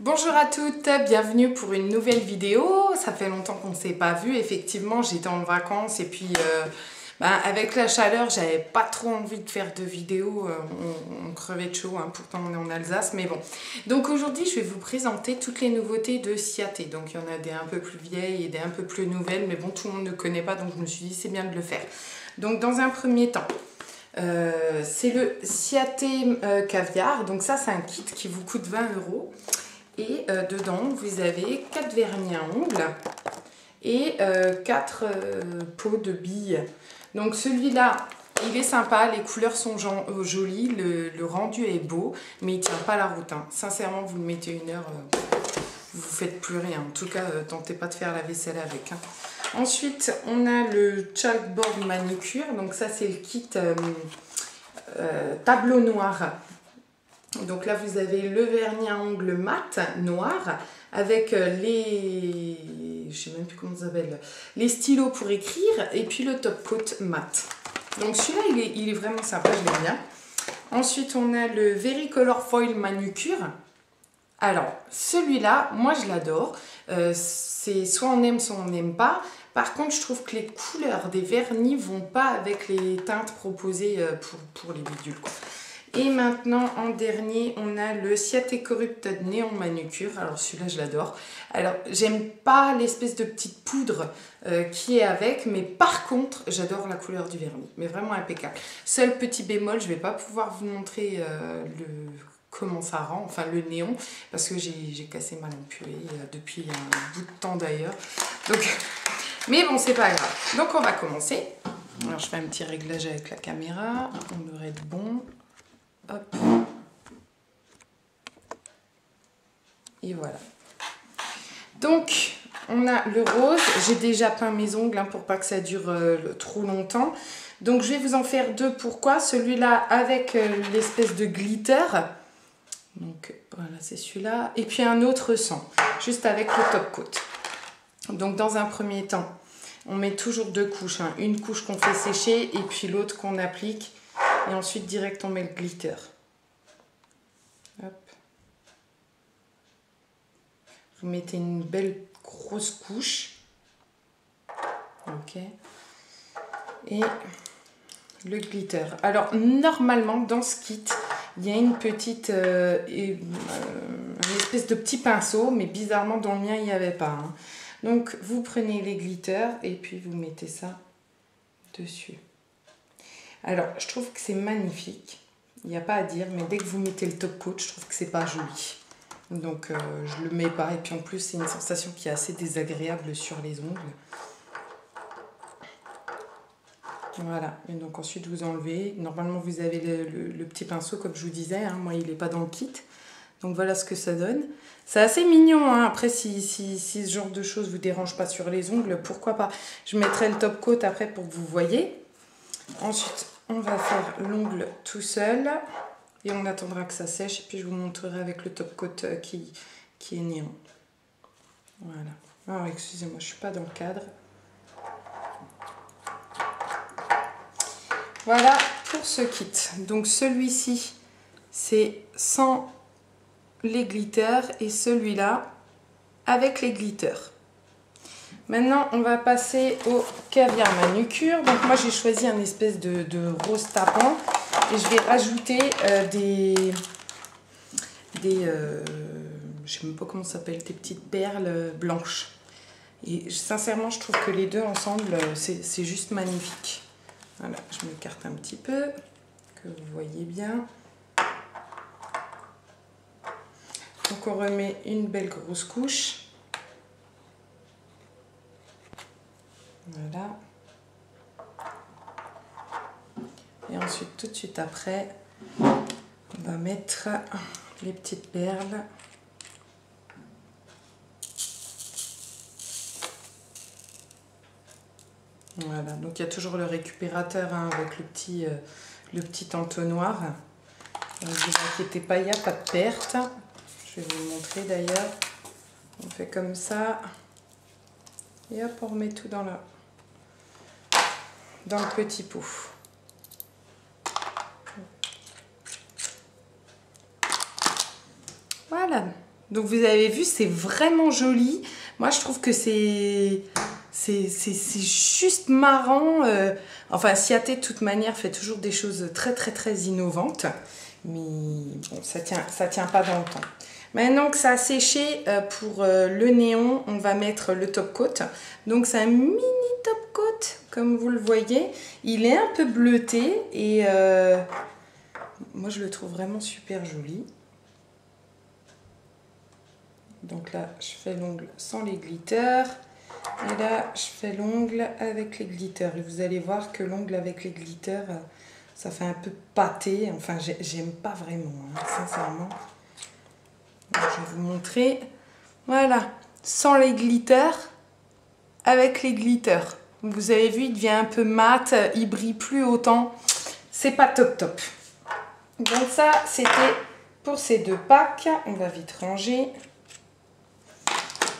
Bonjour à toutes, bienvenue pour une nouvelle vidéo. Ça fait longtemps qu'on ne s'est pas vu. Effectivement, j'étais en vacances et puis avec la chaleur, j'avais pas trop envie de faire de vidéos. On crevait de chaud, hein, pourtant on est en Alsace, mais bon. Donc aujourd'hui, je vais vous présenter toutes les nouveautés de Ciaté. Donc il y en a des un peu plus vieilles et des un peu plus nouvelles, mais bon, tout le monde ne connaît pas, donc je me suis dit c'est bien de le faire. Donc dans un premier temps, c'est le Ciaté caviar. Donc ça, c'est un kit qui vous coûte 20 €. Et dedans, vous avez 4 vernis à ongles et 4 pots de billes. Donc celui-là, il est sympa, les couleurs sont jolies, le rendu est beau, mais il ne tient pas la route. Hein. Sincèrement, vous le mettez 1 heure, vous ne faites plus rien. En tout cas, tentez pas de faire la vaisselle avec. Hein. Ensuite, on a le chalkboard manucure. Donc ça, c'est le kit tableau noir. Donc là, vous avez le vernis à ongles mat noir avec les, je sais même plus comment ça s'appelle, les stylos pour écrire et puis le top coat mat. Donc celui-là, il est vraiment sympa, je l'aime bien. Ensuite, on a le Vericolor Foil manucure. Alors, celui-là, moi je l'adore. C'est soit on aime, soit on n'aime pas. Par contre, je trouve que les couleurs des vernis vont pas avec les teintes proposées pour les bidules, quoi. Et maintenant, en dernier, on a le Ciaté Corrupted Néon Manucure. Alors celui-là, je l'adore. Alors, j'aime pas l'espèce de petite poudre qui est avec, mais par contre, j'adore la couleur du vernis. Mais vraiment impeccable. Seul petit bémol, je vais pas pouvoir vous montrer comment ça rend, enfin le néon, parce que j'ai cassé ma lampe depuis un bout de temps d'ailleurs. Donc, mais bon, c'est pas grave. Donc, on va commencer. Alors, je fais un petit réglage avec la caméra. On devrait être bon. Hop. Et voilà. Donc, on a le rose. J'ai déjà peint mes ongles hein, pour pas que ça dure trop longtemps. Donc, je vais vous en faire deux. Pourquoi? Celui-là avec l'espèce de glitter. Donc, voilà, c'est celui-là. Et puis un autre sans, juste avec le top coat. Donc, dans un premier temps, on met toujours deux couches. Hein. Une couche qu'on fait sécher et puis l'autre qu'on applique. Et ensuite, direct, on met le glitter. Hop. Vous mettez une belle grosse couche. Ok. Et le glitter. Alors, normalement, dans ce kit, il y a une petite... une espèce de petit pinceau, mais bizarrement, dans le mien, il n'y avait pas. Hein. Donc, vous prenez les glitters et puis vous mettez ça dessus. Alors, je trouve que c'est magnifique. Il n'y a pas à dire, mais dès que vous mettez le top coat, je trouve que c'est pas joli. Donc, je le mets pas. Et puis en plus, c'est une sensation qui est assez désagréable sur les ongles. Voilà. Et donc ensuite, vous enlevez. Normalement, vous avez le petit pinceau, comme je vous disais. Hein. Moi, il n'est pas dans le kit. Donc voilà ce que ça donne. C'est assez mignon. Hein. Après, si ce genre de choses vous dérange pas sur les ongles, pourquoi pas. Je mettrai le top coat après pour que vous voyez. Ensuite, on va faire l'ongle tout seul et on attendra que ça sèche et puis je vous montrerai avec le top coat qui est néon. Voilà. Alors, excusez-moi, je ne suis pas dans le cadre. Voilà pour ce kit. Donc, celui-ci, c'est sans les glitters et celui-là avec les glitters. Maintenant, on va passer au caviar manucure. Donc moi, j'ai choisi un espèce de rose tapant. Et je vais rajouter je sais même pas comment ça s'appelle, des petites perles blanches. Et sincèrement, je trouve que les deux ensemble, c'est juste magnifique. Voilà, je m'écarte un petit peu, que vous voyez bien. Donc on remet une belle grosse couche. Voilà. Et ensuite, tout de suite après, on va mettre les petites perles. Voilà, donc il y a toujours le récupérateur hein, avec le petit entonnoir. Ne vous inquiétez pas, il n'y a pas de perte. Je vais vous montrer d'ailleurs. On fait comme ça. Et hop, on remet tout dans le petit pot. Voilà, Donc vous avez vu, c'est vraiment joli. Moi je trouve que c'est juste marrant. Enfin, Ciaté de toute manière fait toujours des choses très très très innovantes. Mais bon, ça tient pas dans le temps. Maintenant que ça a séché, pour le néon, on va mettre le top coat. Donc c'est un mini top coat, comme vous le voyez. Il est un peu bleuté et moi je le trouve vraiment super joli. Donc là, je fais l'ongle sans les glitters. Et là, je fais l'ongle avec les glitters. Et vous allez voir que l'ongle avec les glitters, ça fait un peu pâté. Enfin, j'aime pas vraiment, hein, sincèrement. Donc, je vais vous montrer. Voilà, sans les glitters, avec les glitters. Vous avez vu, il devient un peu mat, il brille plus autant. C'est pas top top. Donc ça, c'était pour ces deux packs. On va vite ranger.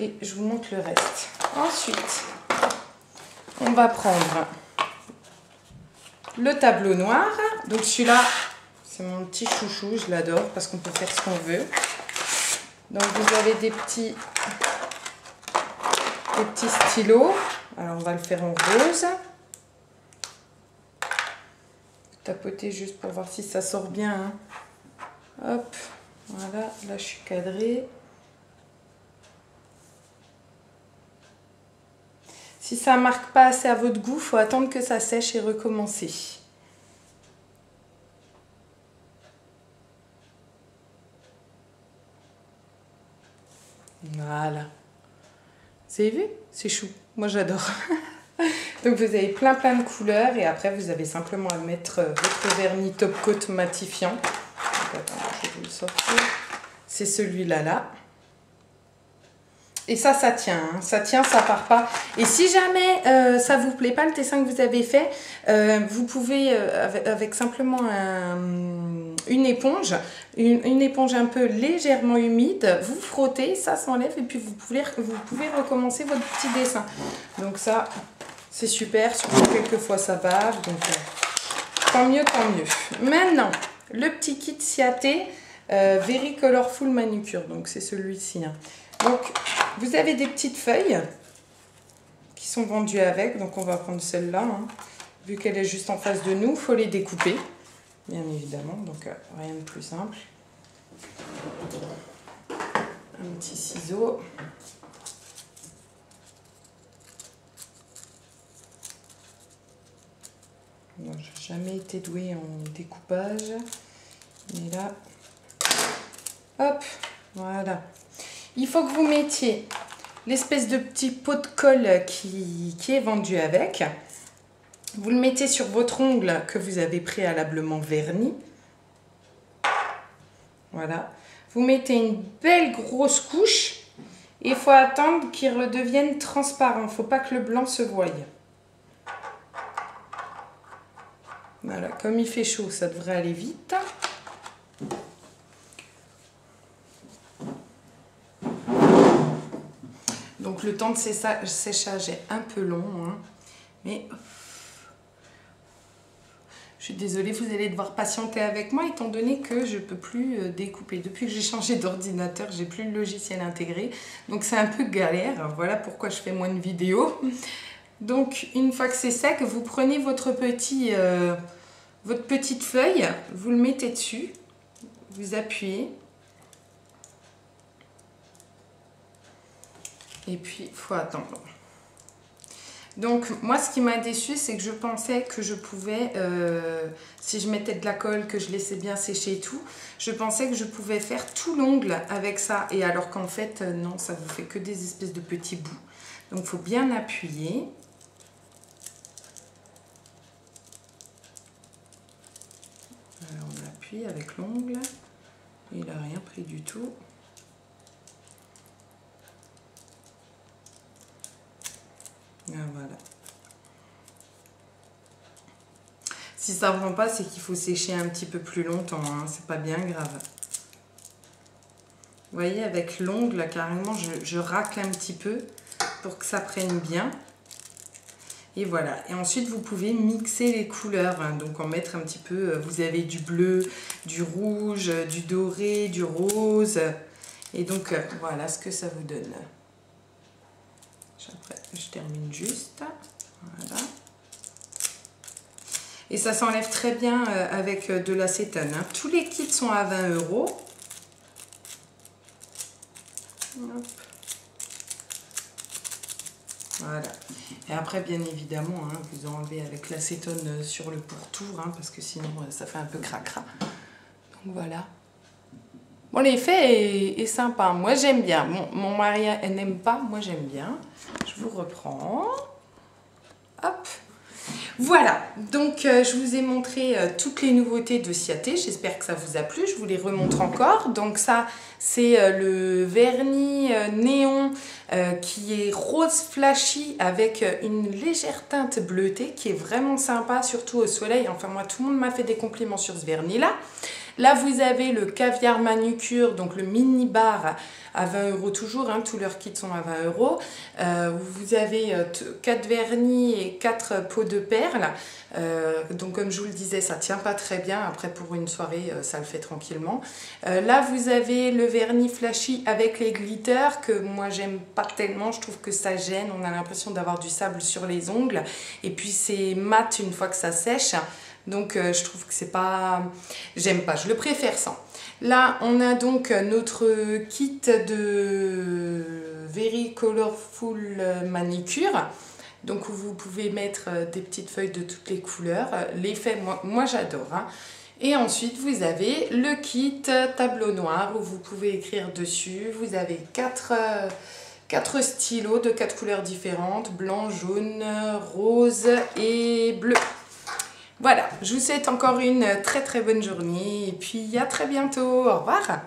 Et je vous montre le reste. Ensuite, on va prendre le tableau noir. Donc celui-là, c'est mon petit chouchou, je l'adore parce qu'on peut faire ce qu'on veut. Donc vous avez des petits stylos. Alors on va le faire en rose. Tapoter juste pour voir si ça sort bien. Hein. Hop, voilà, là je suis cadrée. Si ça ne marque pas assez à votre goût, il faut attendre que ça sèche et recommencer. Voilà. Vous avez vu? C'est chou. Moi, j'adore. Donc, vous avez plein de couleurs et après, vous avez simplement à mettre votre vernis top coat matifiant. Donc, attends, je vais vous le sortir. C'est celui-là, là. Et ça tient, hein. Ça tient, ça part pas. Et si jamais ça vous plaît pas, le dessin que vous avez fait, vous pouvez, avec simplement une éponge, une éponge un peu légèrement humide, vous frottez, ça s'enlève et puis vous pouvez recommencer votre petit dessin. Donc ça, c'est super, surtout quelquefois ça bave, donc tant mieux, tant mieux. Maintenant, le petit kit Ciaté Very Colorful Manucure, donc c'est celui-ci. Hein. Donc, vous avez des petites feuilles qui sont vendues avec. Donc, on va prendre celle-là. Hein. Vu qu'elle est juste en face de nous, il faut les découper. Bien évidemment. Donc, rien de plus simple. Un petit ciseau. Je n'ai jamais été douée en découpage. Mais là, hop, voilà. Il faut que vous mettiez l'espèce de petit pot de colle qui est vendu avec. Vous le mettez sur votre ongle que vous avez préalablement verni. Voilà. Vous mettez une belle grosse couche. Et il faut attendre qu'il redevienne transparent. Il ne faut pas que le blanc se voie. Voilà. Comme il fait chaud, ça devrait aller vite. Donc le temps de séchage est un peu long, hein, mais je suis désolée, vous allez devoir patienter avec moi étant donné que je ne peux plus découper. Depuis que j'ai changé d'ordinateur, j'ai plus le logiciel intégré, donc c'est un peu galère. Voilà pourquoi je fais moins de vidéos. Donc une fois que c'est sec, vous prenez votre petite feuille, vous le mettez dessus, vous appuyez. Et puis, il faut attendre. Donc, moi, ce qui m'a déçue, c'est que je pensais que je pouvais, si je mettais de la colle, que je laissais bien sécher et tout, je pensais que je pouvais faire tout l'ongle avec ça. Et alors qu'en fait, non, ça vous fait que des espèces de petits bouts. Donc, il faut bien appuyer. Alors, on appuie avec l'ongle. Il n'a rien pris du tout. Voilà. Si ça ne prend pas, c'est qu'il faut sécher un petit peu plus longtemps, hein. C'est pas bien grave. Vous voyez, avec l'ongle, carrément, je racle un petit peu pour que ça prenne bien. Et voilà. Et ensuite, vous pouvez mixer les couleurs. Hein. Donc, en mettre un petit peu. Vous avez du bleu, du rouge, du doré, du rose. Et donc, voilà ce que ça vous donne. Après, je termine juste. Voilà. Et ça s'enlève très bien avec de l'acétone. Hein. Tous les kits sont à 20 €. Hop. Voilà. Et après, bien évidemment, hein, vous enlevez avec l'acétone sur le pourtour, hein, parce que sinon, ça fait un peu cracra. Donc voilà. Bon, l'effet est sympa. Moi, j'aime bien. Mon mari n'aime pas. Moi, j'aime bien. Je vous reprends. Hop. Voilà. Donc, je vous ai montré toutes les nouveautés de Ciaté. J'espère que ça vous a plu. Je vous les remontre encore. Donc, ça, c'est le vernis néon qui est rose flashy avec une légère teinte bleutée qui est vraiment sympa, surtout au soleil. Enfin, moi, tout le monde m'a fait des compliments sur ce vernis-là. Là, vous avez le caviar manucure, donc le mini bar à 20 € toujours, hein, tous leurs kits sont à 20 €. Vous avez 4 vernis et 4 pots de perles. Donc comme je vous le disais, ça tient pas très bien. Après, pour une soirée, ça le fait tranquillement. Là, vous avez le vernis flashy avec les glitters que moi, j'aime pas tellement. Je trouve que ça gêne. On a l'impression d'avoir du sable sur les ongles. Et puis, c'est mat une fois que ça sèche. Donc je trouve que c'est pas... J'aime pas, je le préfère sans. Là, on a donc notre kit de Very Colorful Manicure. Donc vous pouvez mettre des petites feuilles de toutes les couleurs. L'effet, moi j'adore. Hein. Et ensuite, vous avez le kit tableau noir où vous pouvez écrire dessus. Vous avez 4 stylos de 4 couleurs différentes. Blanc, jaune, rose et bleu. Voilà, je vous souhaite encore une très très bonne journée et puis à très bientôt. Au revoir.